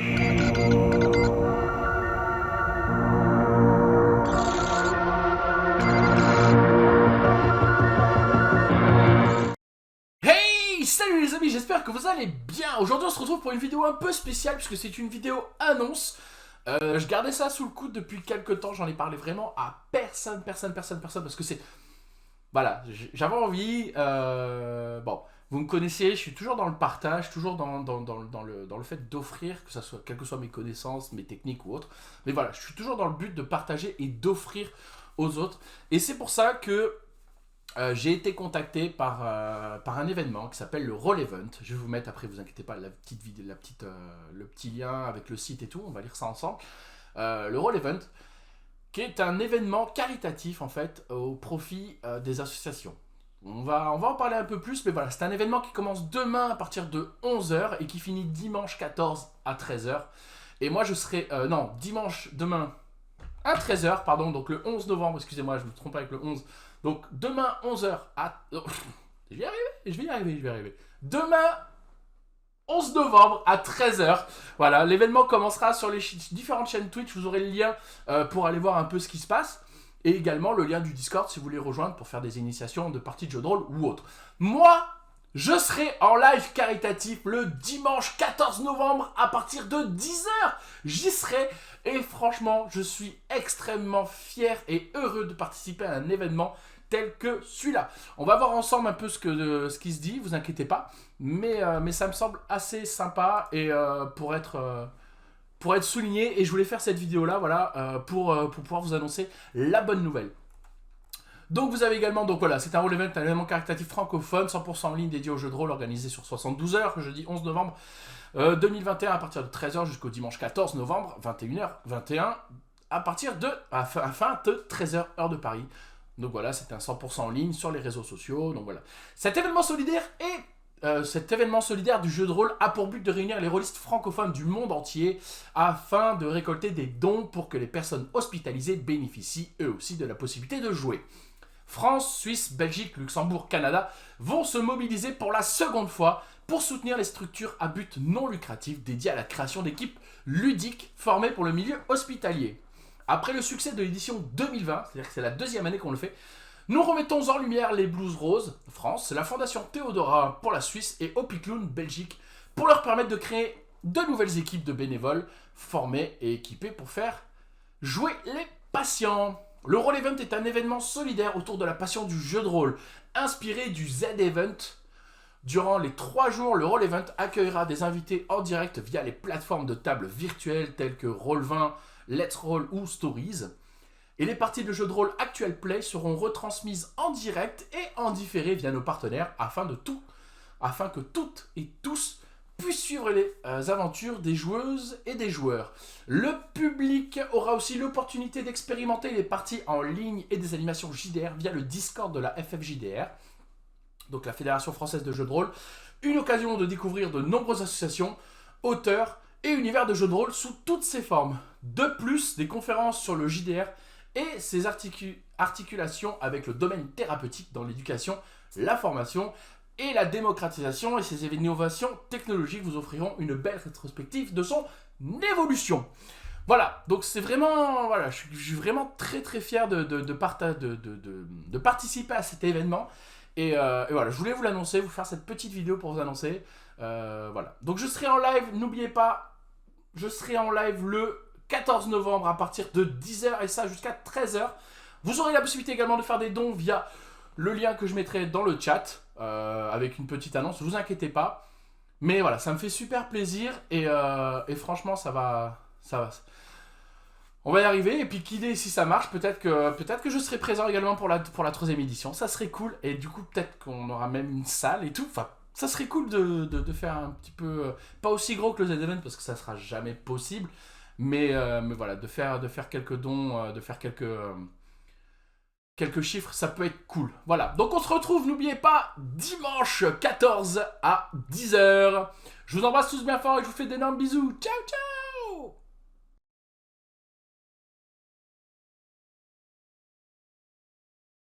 Hey, salut les amis, j'espère que vous allez bien. Aujourd'hui on se retrouve pour une vidéo un peu spéciale puisque c'est une vidéo annonce. Je gardais ça sous le coude depuis quelques temps, j'en ai parlé vraiment à personne parce que c'est... Voilà, j'avais envie, bon, vous me connaissez, je suis toujours dans le partage, toujours dans le fait d'offrir, que ça soit, quelles que soient mes connaissances, mes techniques ou autres. Mais voilà, je suis toujours dans le but de partager et d'offrir aux autres. Et c'est pour ça que j'ai été contacté par un événement qui s'appelle le Roll Event. Je vais vous mettre après, vous inquiétez pas, la petite vidéo, le petit lien avec le site et tout, on va lire ça ensemble. Le Roll Event, qui est un événement caritatif en fait au profit des associations. On va en parler un peu plus, mais voilà, c'est un événement qui commence demain à partir de 11 h et qui finit dimanche 14 à 13 h. Et moi je serai, non, dimanche demain à 13 h, pardon, donc le 11 novembre, excusez-moi, je me trompe avec le 11. Donc demain 11 h à... je vais y arriver. Demain 11 novembre à 13 h. Voilà, l'événement commencera sur les différentes chaînes Twitch. Vous aurez le lien pour aller voir un peu ce qui se passe. Et également le lien du Discord si vous voulez rejoindre pour faire des initiations de parties de jeux de rôle ou autre. Moi, je serai en live caritatif le dimanche 14 novembre à partir de 10 h. J'y serai. Et franchement, je suis extrêmement fier et heureux de participer à un événement tel que celui-là. On va voir ensemble un peu ce qui se dit, vous inquiétez pas. Mais ça me semble assez sympa et pour être souligné. Et je voulais faire cette vidéo-là, voilà, pour pouvoir vous annoncer la bonne nouvelle. Donc vous avez également, donc voilà, c'est un Roll Event, un événement caritatif francophone, 100% en ligne dédié aux jeux de rôle, organisé sur 72 heures, le jeudi 11 novembre 2021 à partir de 13 h jusqu'au dimanche 14 novembre, 21 h afin de 13 h heure de Paris. Donc voilà, c'est un 100% en ligne sur les réseaux sociaux. Donc voilà, cet événement solidaire du jeu de rôle a pour but de réunir les rôlistes francophones du monde entier afin de récolter des dons pour que les personnes hospitalisées bénéficient eux aussi de la possibilité de jouer. France, Suisse, Belgique, Luxembourg, Canada vont se mobiliser pour la seconde fois pour soutenir les structures à but non lucratif dédiées à la création d'équipes ludiques formées pour le milieu hospitalier. Après le succès de l'édition 2020, c'est-à-dire que c'est la deuxième année qu'on le fait, nous remettons en lumière les Blues Roses France, la Fondation Théodora pour la Suisse et Opicloun Belgique pour leur permettre de créer de nouvelles équipes de bénévoles formées et équipées pour faire jouer les patients. Le Roll Event est un événement solidaire autour de la passion du jeu de rôle, inspiré du Z-Event. Durant les 3 jours, le Roll Event accueillera des invités en direct via les plateformes de table virtuelles telles que Roll20, Let's Roll ou Stories. Et les parties de jeux de rôle Actual Play seront retransmises en direct et en différé via nos partenaires afin que toutes et tous puissent suivre les aventures des joueuses et des joueurs. Le public aura aussi l'opportunité d'expérimenter les parties en ligne et des animations JDR via le Discord de la FFJDR, donc la Fédération Française de Jeux de Rôle, une occasion de découvrir de nombreuses associations, auteurs et univers de jeux de rôle sous toutes ses formes. De plus, des conférences sur le JDR et ses articulations avec le domaine thérapeutique dans l'éducation, la formation et la démocratisation et ses innovations technologiques vous offriront une belle rétrospective de son évolution. Voilà, donc c'est vraiment, voilà, je suis vraiment très fier de participer à cet événement. Et voilà, je voulais vous l'annoncer, vous faire cette petite vidéo pour vous annoncer. Voilà, donc je serai en live, n'oubliez pas, je serai en live le 14 novembre à partir de 10 h et ça jusqu'à 13 h. Vous aurez la possibilité également de faire des dons via le lien que je mettrai dans le chat avec une petite annonce, ne vous inquiétez pas. Mais voilà, ça me fait super plaisir et franchement ça va. On va y arriver et puis qui si ça marche, peut-être que je serai présent également pour la 3e édition. Ça serait cool et du coup peut-être qu'on aura même une salle et tout. Enfin, ça serait cool de faire un petit peu, pas aussi gros que le Z-Event parce que ça sera jamais possible. Mais voilà, de faire quelques dons, de faire quelques chiffres, ça peut être cool. Voilà, donc on se retrouve, n'oubliez pas, dimanche 14 à 10 h. Je vous embrasse tous bien fort et je vous fais d'énormes bisous. Ciao, ciao!